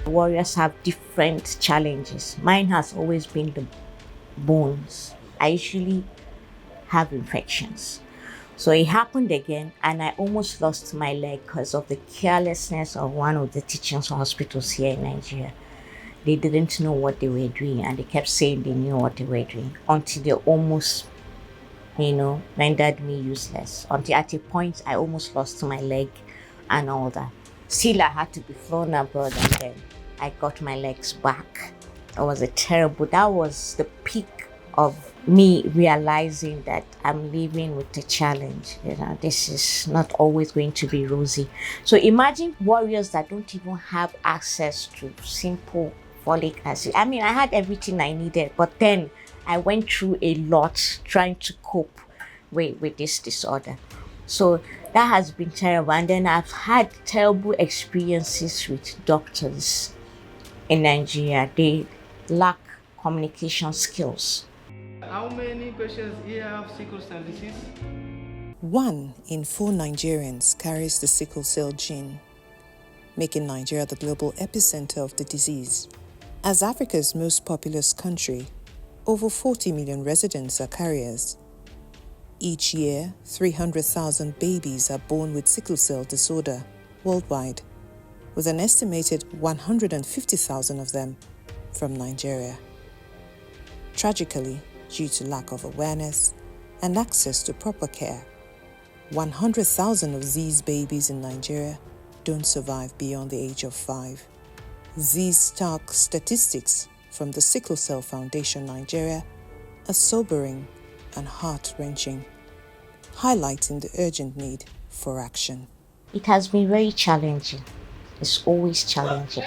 Warriors have different challenges. Mine has always been the bones. I usually have infections. So it happened again, and I almost lost my leg because of the carelessness of one of the teaching hospitals here in Nigeria. They didn't know what they were doing, and they kept saying they knew what they were doing until they almost, rendered me useless. Until at a point, I almost lost my leg and all that. Still, I had to be flown abroad, and then I got my legs back. That was the peak of me realizing that I'm living with a challenge. This is not always going to be rosy. So imagine warriors that don't even have access to simple folic acid. I mean, I had everything I needed, but then I went through a lot trying to cope with this disorder. So that has been terrible. And then I've had terrible experiences with doctors in Nigeria. They lack communication skills. How many patients here have sickle cell disease? 1 in 4 Nigerians carries the sickle cell gene, making Nigeria the global epicenter of the disease. As Africa's most populous country, over 40 million residents are carriers. Each year, 300,000 babies are born with sickle cell disorder worldwide, with an estimated 150,000 of them from Nigeria. Tragically, due to lack of awareness and access to proper care, 100,000 of these babies in Nigeria don't survive beyond the age of 5. These stark statistics from the Sickle Cell Foundation Nigeria are sobering and heart-wrenching, highlighting the urgent need for action. It has been very challenging. It's always challenging.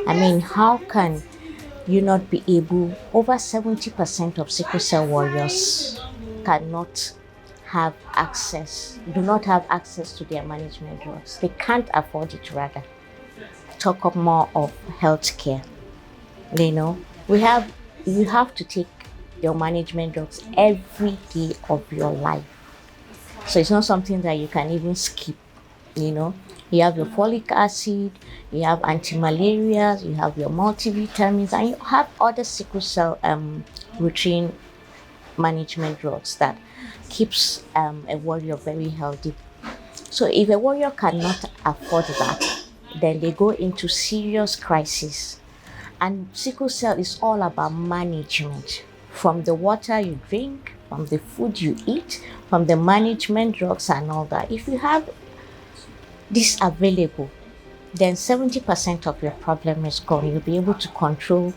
I mean, how can you not be able, over 70% of sickle cell warriors do not have access to their management drugs. They can't afford it, rather. Talk up more of healthcare. You have to take your management drugs every day of your life. So it's not something that you can even skip. You have your folic acid, you have anti-malarials, you have your multivitamins, and you have other sickle cell routine management drugs that keeps a warrior very healthy. So if a warrior cannot afford that, then they go into serious crisis. And sickle cell is all about management, from the water you drink, from the food you eat, from the management drugs and all that. If you have this available, then 70% of your problem is gone. You'll be able to control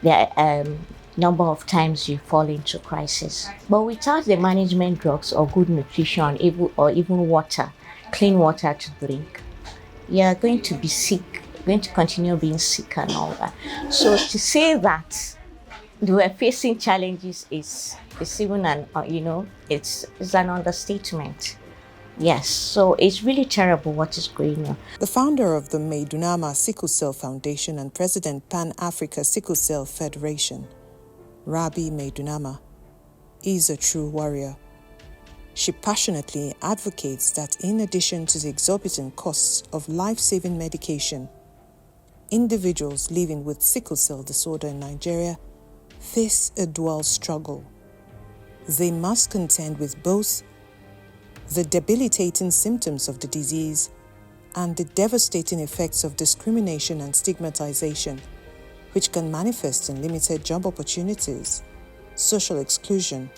the number of times you fall into crisis. But without the management drugs or good nutrition, or even water, clean water to drink, you're going to be sick, going to continue being sick and all that. So to say that we're facing challenges is even it's an understatement. Yes, so it's really terrible what is going on. The founder of the Maidunama Sickle Cell Foundation and President Pan-Africa Sickle Cell Federation, Rabi Maidunama, is a true warrior. She passionately advocates that in addition to the exorbitant costs of life-saving medication, individuals living with sickle cell disorder in Nigeria face a dual struggle. They must contend with both the debilitating symptoms of the disease and the devastating effects of discrimination and stigmatization, which can manifest in limited job opportunities, social exclusion,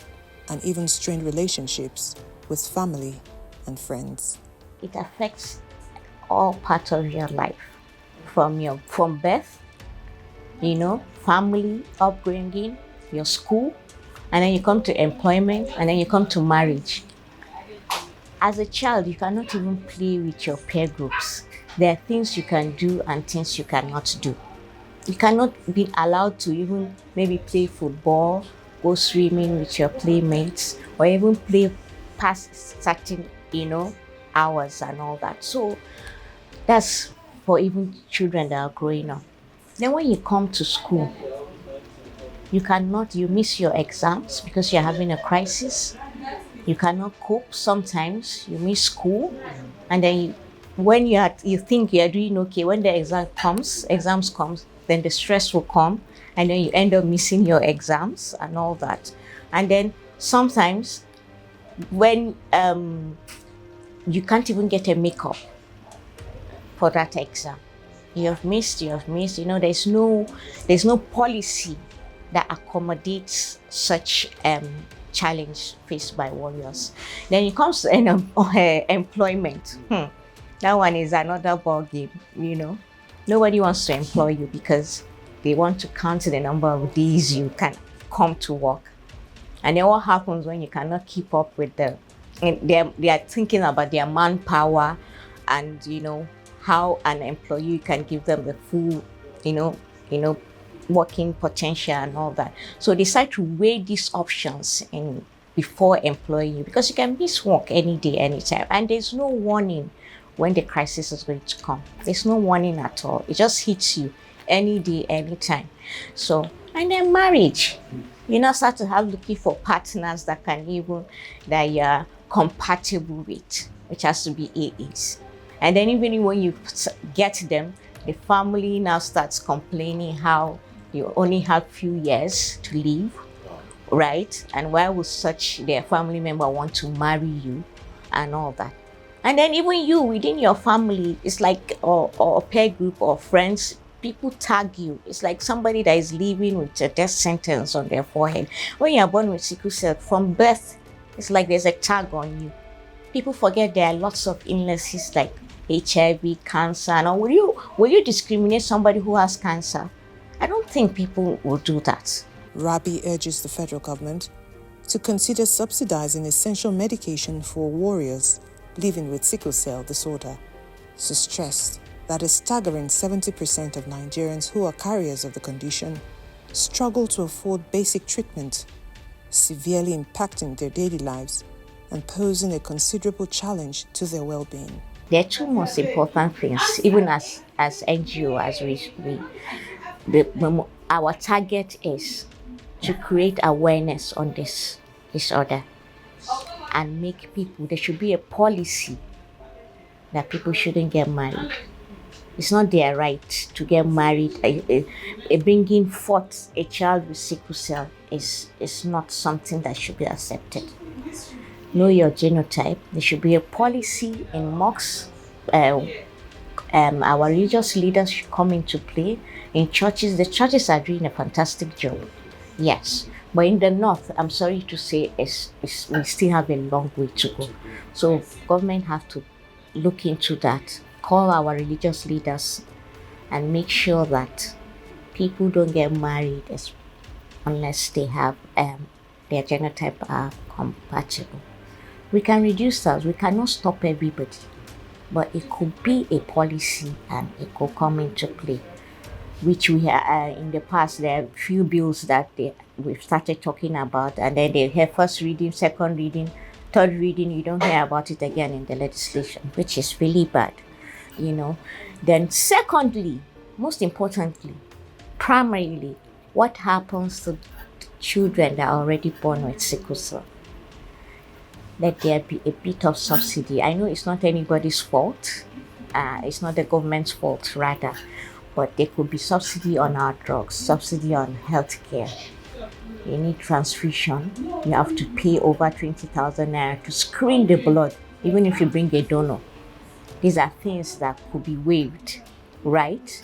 and even strained relationships with family and friends. It affects all parts of your life, from birth, family upbringing, your school, and then you come to employment, and then you come to marriage. As a child, you cannot even play with your peer groups. There are things you can do and things you cannot do. You cannot be allowed to even maybe play football, go swimming with your playmates, or even play past certain, hours and all that. So that's for even children that are growing up. Then when you come to school, you miss your exams because you're having a crisis. You cannot cope sometimes, you miss school, and then when you think you're doing okay, when the exams comes, then the stress will come, and then you end up missing your exams and all that. And then sometimes when you can't even get a makeup for that exam, you have missed. There's no policy that accommodates such challenge faced by warriors. Then it comes to employment. That one is another ball game. Nobody wants to employ you because they want to count the number of days you can come to work. And then what happens when you cannot keep up with them? They are thinking about their manpower and how an employee can give them the full working potential and all that. So they decide to weigh these options before employing you, because you can miss work any day, anytime, and there's no warning when the crisis is going to come. There's no warning at all. It just hits you any day, anytime. So, and then marriage, you now start to have looking for partners that you're compatible with, which has to be AAs. And then even when you get them, the family now starts complaining how you only have few years to live, right? And why would their family member want to marry you and all that? And then even you within your family, it's like or peer group or friends, people tag you. It's like somebody that is living with a death sentence on their forehead. When you are born with sickle cell from birth, it's like there's a tag on you. People forget there are lots of illnesses like HIV, cancer, and all. Will you discriminate somebody who has cancer? I don't think people will do that. Rabi urges the federal government to consider subsidizing essential medication for warriors living with sickle cell disorder. She stressed that a staggering 70% of Nigerians who are carriers of the condition struggle to afford basic treatment, severely impacting their daily lives and posing a considerable challenge to their well-being. There are two most important things, even as NGO, our target is to create awareness on this disorder and make people, there should be a policy that people shouldn't get married. It's not their right to get married. Bringing forth a child with sickle cell is not something that should be accepted. Know your genotype. There should be a policy in mosques. Our religious leaders should come into play. In churches, the churches are doing a fantastic job. Yes, but in the north, I'm sorry to say, we still have a long way to go. So government have to look into that, call our religious leaders and make sure that people don't get married unless they have their genotype are compatible. We can reduce that. We cannot stop everybody, but it could be a policy and it could come into play, which we have in the past. There are few bills that we've started talking about, and then they have first reading, second reading, third reading. You don't hear about it again in the legislation, which is really bad, Then secondly, most importantly, primarily, what happens to children that are already born with sickle cell? Let there be a bit of subsidy. I know it's not anybody's fault. It's not the government's fault, rather. But there could be subsidy on our drugs, subsidy on healthcare. You need transfusion. You have to pay over 20,000 naira to screen the blood, even if you bring a donor. These are things that could be waived, right?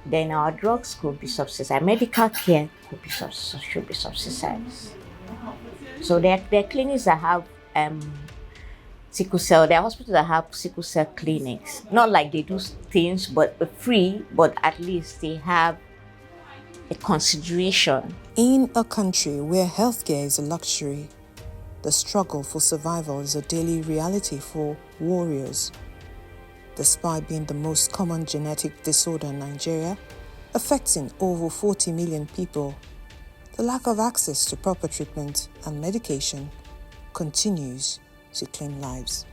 Then our drugs could be subsidized. Medical care should be subsidized. So there are clinics that have sickle cell. There are hospitals that have sickle cell clinics. Not like they do things but free, but at least they have a consideration. In a country where healthcare is a luxury, the struggle for survival is a daily reality for warriors. Despite being the most common genetic disorder in Nigeria, affecting over 40 million people, the lack of access to proper treatment and medication continues to claim lives.